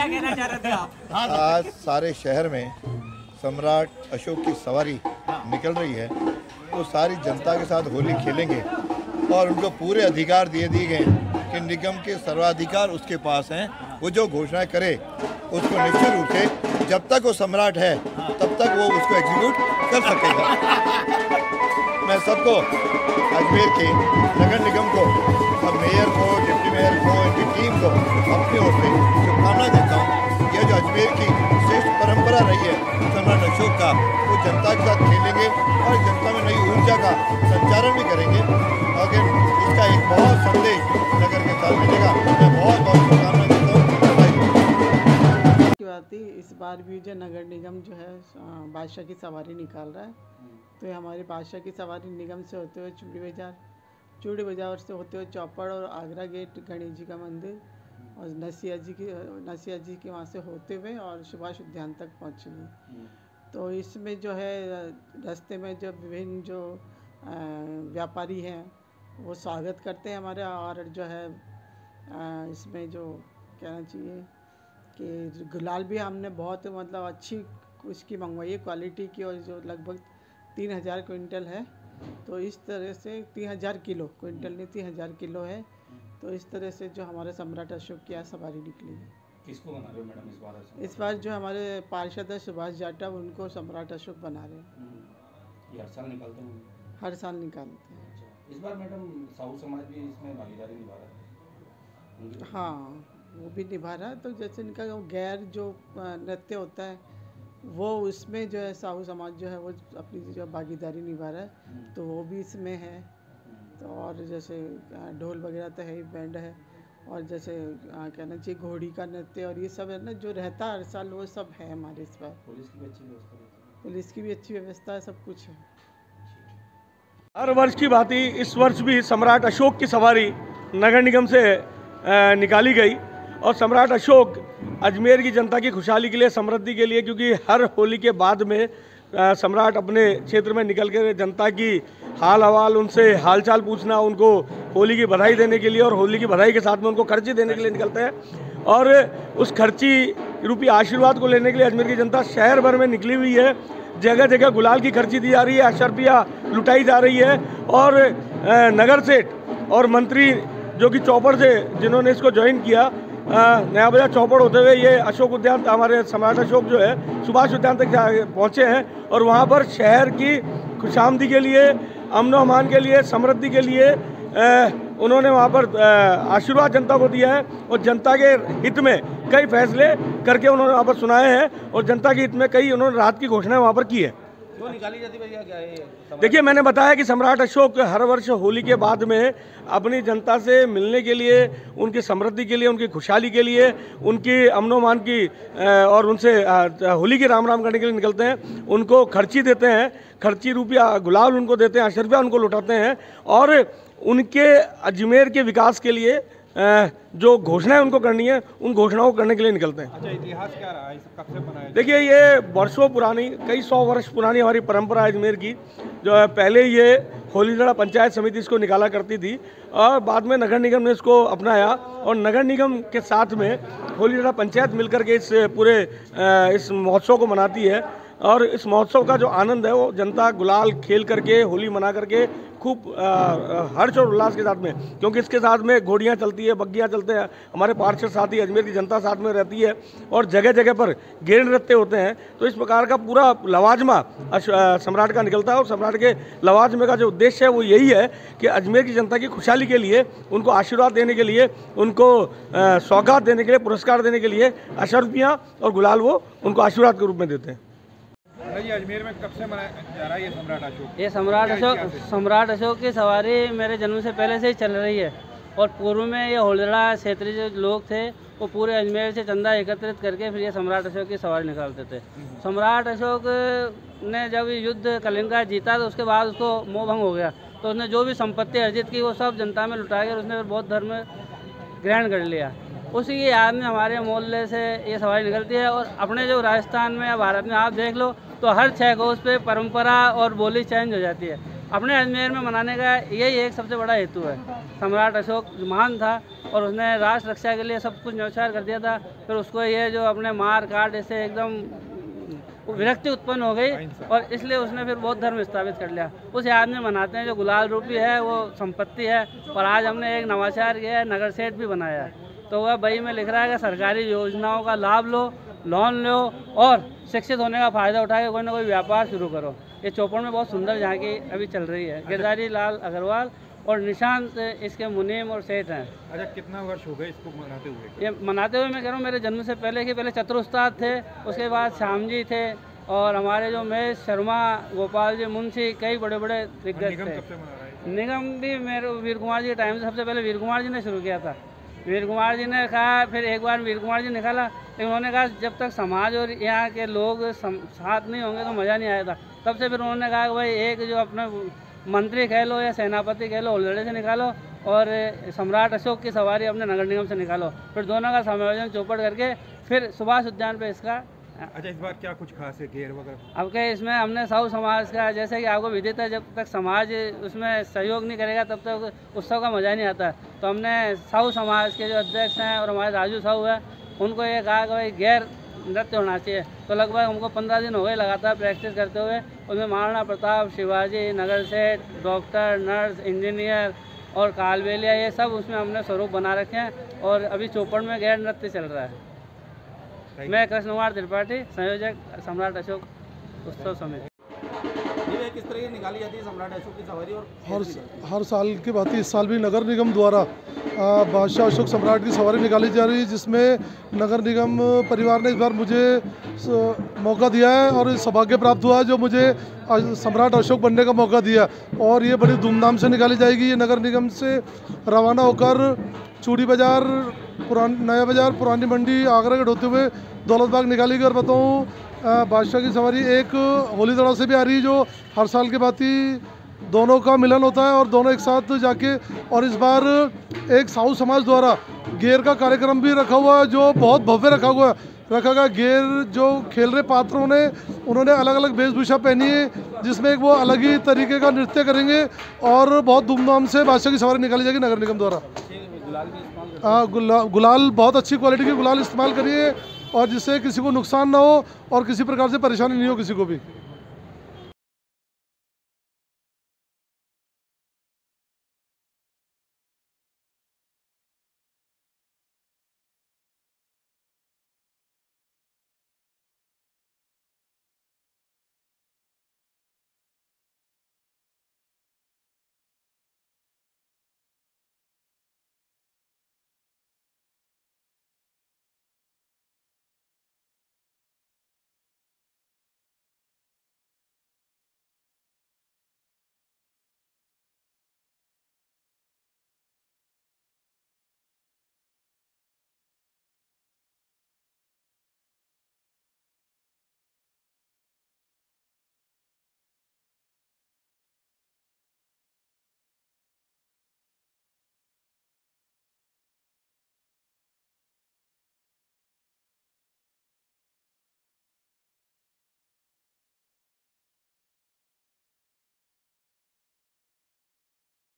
क्या कहना चाह रहे थे आप? आज सारे शहर में सम्राट अशोक की सवारी निकल रही है, वो सारी जनता के साथ होली खेलेंगे और उनको पूरे अधिकार दिए गए कि निगम के सर्वाधिकार उसके पास हैं। वो जो घोषणाएं करे उसको निश्चित रूप से जब तक वो सम्राट है तब तक वो उसको एग्जीक्यूट कर सकेगा। मैं सबको अजमेर के नगर निगम को और मेयर को, डिप्टी मेयर को, इनकी टीम को अपनी ओर से शुभकामना देता हूँ। यह जो अजमेर की श्रेष्ठ परंपरा रही है सम्राट अशोक का, वो जनता के साथ खेलेंगे और जनता में नई ऊर्जा का संचारण भी करेंगे। अगर इसका एक बहुत संदेश नगर के साथ मिलेगा, मैं बहुत बहुत शुभकामना देता हूँ। इस बार भी जो नगर निगम जो है बादशाह की सवारी निकाल रहा है, तो हमारे बादशाह की सवारी निगम से होते हुए चूड़ी बाजार से होते हुए चौपड़ और आगरा गेट गणेश जी का मंदिर और नसिया जी के वहाँ से होते हुए और सुभाष उद्यान तक पहुँचेंगे। तो इसमें जो है रास्ते में जो विभिन्न जो व्यापारी हैं वो स्वागत करते हैं हमारे, और जो है इसमें जो कहना चाहिए कि गुलाल भी हमने बहुत मतलब अच्छी उसकी मंगवाई है क्वालिटी की, और जो लगभग 3000 क्विंटल है। तो इस तरह से 3000 किलो, क्विंटल नहीं 3000 किलो है। तो इस तरह से जो हमारे सम्राट अशोक की आज सवारी निकली है। किसको बना रहे हो मैडम इस बार? इस बार जो हमारे पार्षद है सुभाष जाटव, उनको सम्राट अशोक बना रहे हैं। ये हर साल निकालते हैं? हर साल निकालते हैं। इस बार मैडम साहू समाज भी इसमें भागीदारी निभा रहा है? हाँ, वो भी निभा रहा है। तो जैसे इनका गैर जो नृत्य होता है वो उसमें जो है साहू समाज जो है वो अपनी जो भागीदारी निभा रहा है, तो वो भी इसमें है। तो और जैसे ढोल वगैरह तो है ही, बैंड है, और जैसे कहना चाहिए घोड़ी का नृत्य और ये सब है ना जो रहता है हर साल, वो सब है हमारे इस बार। पुलिस की भी अच्छी व्यवस्था है? पुलिस की भी अच्छी व्यवस्था है, सब कुछ है। हर वर्ष की भांति इस वर्ष भी सम्राट अशोक की सवारी नगर निगम से निकाली गई, और सम्राट अशोक अजमेर की जनता की खुशहाली के लिए, समृद्धि के लिए, क्योंकि हर होली के बाद में सम्राट अपने क्षेत्र में निकल कर जनता की हाल हवाल, उनसे हालचाल पूछना, उनको होली की बधाई देने के लिए, और होली की बधाई के साथ में उनको खर्ची देने के लिए निकलते हैं। और उस खर्ची रूपी आशीर्वाद को लेने के लिए अजमेर की जनता शहर भर में निकली हुई है। जगह जगह गुलाल की खर्ची दी जा रही है, अशर्फिया लुटाई जा रही है, और नगर सेठ और मंत्री जो कि चौपड़ से जिन्होंने इसको ज्वाइन किया, नया बाजार चौपड़ होते हुए ये अशोक उद्यान, हमारे सम्राट अशोक जो है सुभाष उद्यान तक पहुँचे हैं, और वहाँ पर शहर की खुशामदी के लिए, अमन व अमान के लिए, समृद्धि के लिए उन्होंने वहाँ पर आशीर्वाद जनता को दिया है, और जनता के हित में कई फैसले करके उन्होंने वहाँ पर सुनाए हैं, और जनता के हित में कई उन्होंने राहत की घोषणाएं वहाँ पर की है। क्यों निकाली जाती भैया, क्या है? देखिए, मैंने बताया कि सम्राट अशोक हर वर्ष होली के बाद में अपनी जनता से मिलने के लिए, उनकी समृद्धि के लिए, उनकी खुशहाली के लिए, उनकी अमनोमान की और उनसे होली की राम राम करने के लिए निकलते हैं। उनको खर्ची देते हैं, खर्ची रुपया गुलाल उनको देते हैं, अशर्फिया उनको लौटाते हैं, और उनके अजमेर के विकास के लिए जो घोषणाएं उनको करनी है उन घोषणाओं को करने के लिए निकलते हैं। अच्छा, इतिहास क्या रहा है, कब से बनाया? देखिए, ये वर्षों पुरानी, कई 100 वर्ष पुरानी हमारी परंपरा है अजमेर की, जो है पहले ये होलीदड़ा पंचायत समिति इसको निकाला करती थी, और बाद में नगर निगम ने इसको अपनाया, और नगर निगम के साथ में होलीदड़ा पंचायत मिलकर के इस पूरे इस महोत्सव को मनाती है। और इस महोत्सव का जो आनंद है वो जनता गुलाल खेल करके, होली मना करके खूब हर्ष और उल्लास के साथ में, क्योंकि इसके साथ में घोड़ियाँ चलती है, बग्गियाँ चलते हैं, हमारे पार्षद साथी अजमेर की जनता साथ में रहती है, और जगह जगह पर गेर नृत्य होते हैं। तो इस प्रकार का पूरा लवाजमा सम्राट का निकलता है, और सम्राट के लवाजमे का जो उद्देश्य है वो यही है कि अजमेर की जनता की खुशहाली के लिए, उनको आशीर्वाद देने के लिए, उनको सौगात देने के लिए, पुरस्कार देने के लिए अशर्फियाँ और गुलाल वो उनको आशीर्वाद के रूप में देते हैं। ये अजमेर में कब से मनाया जा रहा है ये सम्राट अशोक? ये सम्राट अशोक की सवारी मेरे जन्म से पहले से ही चल रही है, और पूर्व में ये होलदड़ा क्षेत्रीय जो लोग थे वो पूरे अजमेर से चंदा एकत्रित करके फिर ये सम्राट अशोक की सवारी निकालते थे। सम्राट अशोक ने जब युद्ध कलिंगा जीता तो उसके बाद उसको मोह भंग हो गया, तो उसने जो भी संपत्ति अर्जित की वो सब जनता में लुटा कर उसने बौद्ध धर्म ग्रहण कर लिया। उसी की याद में हमारे मोहल्ले से ये सवारी निकलती है, और अपने जो राजस्थान में या भारत में आप देख लो तो हर 6 कोस पे परंपरा और बोली चेंज हो जाती है। अपने अजमेर में मनाने का यही एक सबसे बड़ा हेतु है। सम्राट अशोक महान था और उसने राष्ट्र रक्षा के लिए सब कुछ न्यौछावर कर दिया था। फिर उसको ये जो अपने मार काट ऐसे एकदम विरक्ति उत्पन्न हो गई और इसलिए उसने फिर बौद्ध धर्म स्थापित कर लिया। उस याद में मनाते हैं। जो गुलाल रूपी है वो संपत्ति है। और आज हमने एक नवाचार किया है, नगर सेठ भी बनाया है। तो वह बही में लिख रहा है कि सरकारी योजनाओं का लाभ लो, लोन लो और शिक्षित होने का फ़ायदा उठा के कोई ना कोई व्यापार शुरू करो। ये चौपड़ में बहुत सुंदर झांकी अभी चल रही है। गिरधारी लाल अग्रवाल और निशांत इसके मुनीम और सेठ हैं। अच्छा, कितना वर्ष हो गए इसको मनाते हुए? ये मनाते हुए मैं कह रहा हूँ मेरे जन्म से पहले पहले चतुर उस्ताद थे, उसके बाद श्याम जी थे और हमारे जो महेश शर्मा, गोपाल जी मुंशी, कई बड़े बड़े दिग्गज थे। निगम भी मेरे वीर कुमार जी के टाइम से सबसे पहले वीर कुमार जी ने शुरू किया था। वीर कुमार जी ने कहा, फिर एक बार वीर कुमार जी निकाला, लेकिन उन्होंने कहा जब तक समाज और यहाँ के लोग साथ नहीं होंगे तो मज़ा नहीं आएगा। तब से फिर उन्होंने कहा कि भाई एक जो अपने मंत्री कह लो या सेनापति कह लो, होलदड़े से निकालो और सम्राट अशोक की सवारी अपने नगर निगम से निकालो। फिर दोनों का समायोजन चौपड़ करके फिर सुभाष उद्यान पे इसका। अच्छा, इस बार क्या कुछ खास है, गेर वगैरह? अब क्या इसमें हमने साहू समाज का, जैसे कि आपको विदित है, जब तक समाज उसमें सहयोग नहीं करेगा तब तक उत्सव का मज़ा नहीं आता। तो हमने साहू समाज के जो अध्यक्ष हैं और हमारे राजू साहू हैं, उनको ये कहा कि भाई गैर नृत्य होना चाहिए। तो लगभग हमको 15 दिन हो गए लगातार प्रैक्टिस करते हुए। उसमें महाराणा प्रताप, शिवाजी, नगर सेठ, डॉक्टर, नर्स, इंजीनियर और कालबेलिया, ये सब उसमें हमने स्वरूप बना रखे हैं और अभी चौपड़ में गैर नृत्य चल रहा है। मैं कृष्ण कुमार त्रिपाठी, संयोजक सम्राट अशोक उत्सव समिति। ये किस तरह निकाली जाती है सम्राट अशोक की सवारी? और हर साल की भांति इस साल भी नगर निगम द्वारा बादशाह अशोक सम्राट की सवारी निकाली जा रही है, जिसमें नगर निगम परिवार ने इस बार मुझे मौका दिया है और सौभाग्य प्राप्त हुआ जो मुझे सम्राट अशोक बनने का मौका दिया। और ये बड़ी धूमधाम से निकाली जाएगी। ये नगर निगम से रवाना होकर चूड़ी बाज़ार, नया बाज़ार, पुरानी मंडी, आगरा गेट होते हुए दौलत बाग निकाली गई। और बताऊँ बादशाह की सवारी एक होली दड़ा से भी आ रही है, जो हर साल के भांति दोनों का मिलन होता है और दोनों एक साथ जाके। और इस बार एक साहू समाज द्वारा गेर का कार्यक्रम भी रखा हुआ है, जो बहुत भव्य रखा गया। गेर जो खेल रहे पात्रों ने, उन्होंने अलग अलग वेशभूषा पहनी है, जिसमें एक वो अलग ही तरीके का नृत्य करेंगे और बहुत धूमधाम से बादशाह की सवारी निकाली जाएगी नगर निगम द्वारा। गुलाल बहुत अच्छी क्वालिटी के गुलाल इस्तेमाल करिए और जिससे किसी को नुकसान ना हो और किसी प्रकार से परेशानी नहीं हो किसी को भी।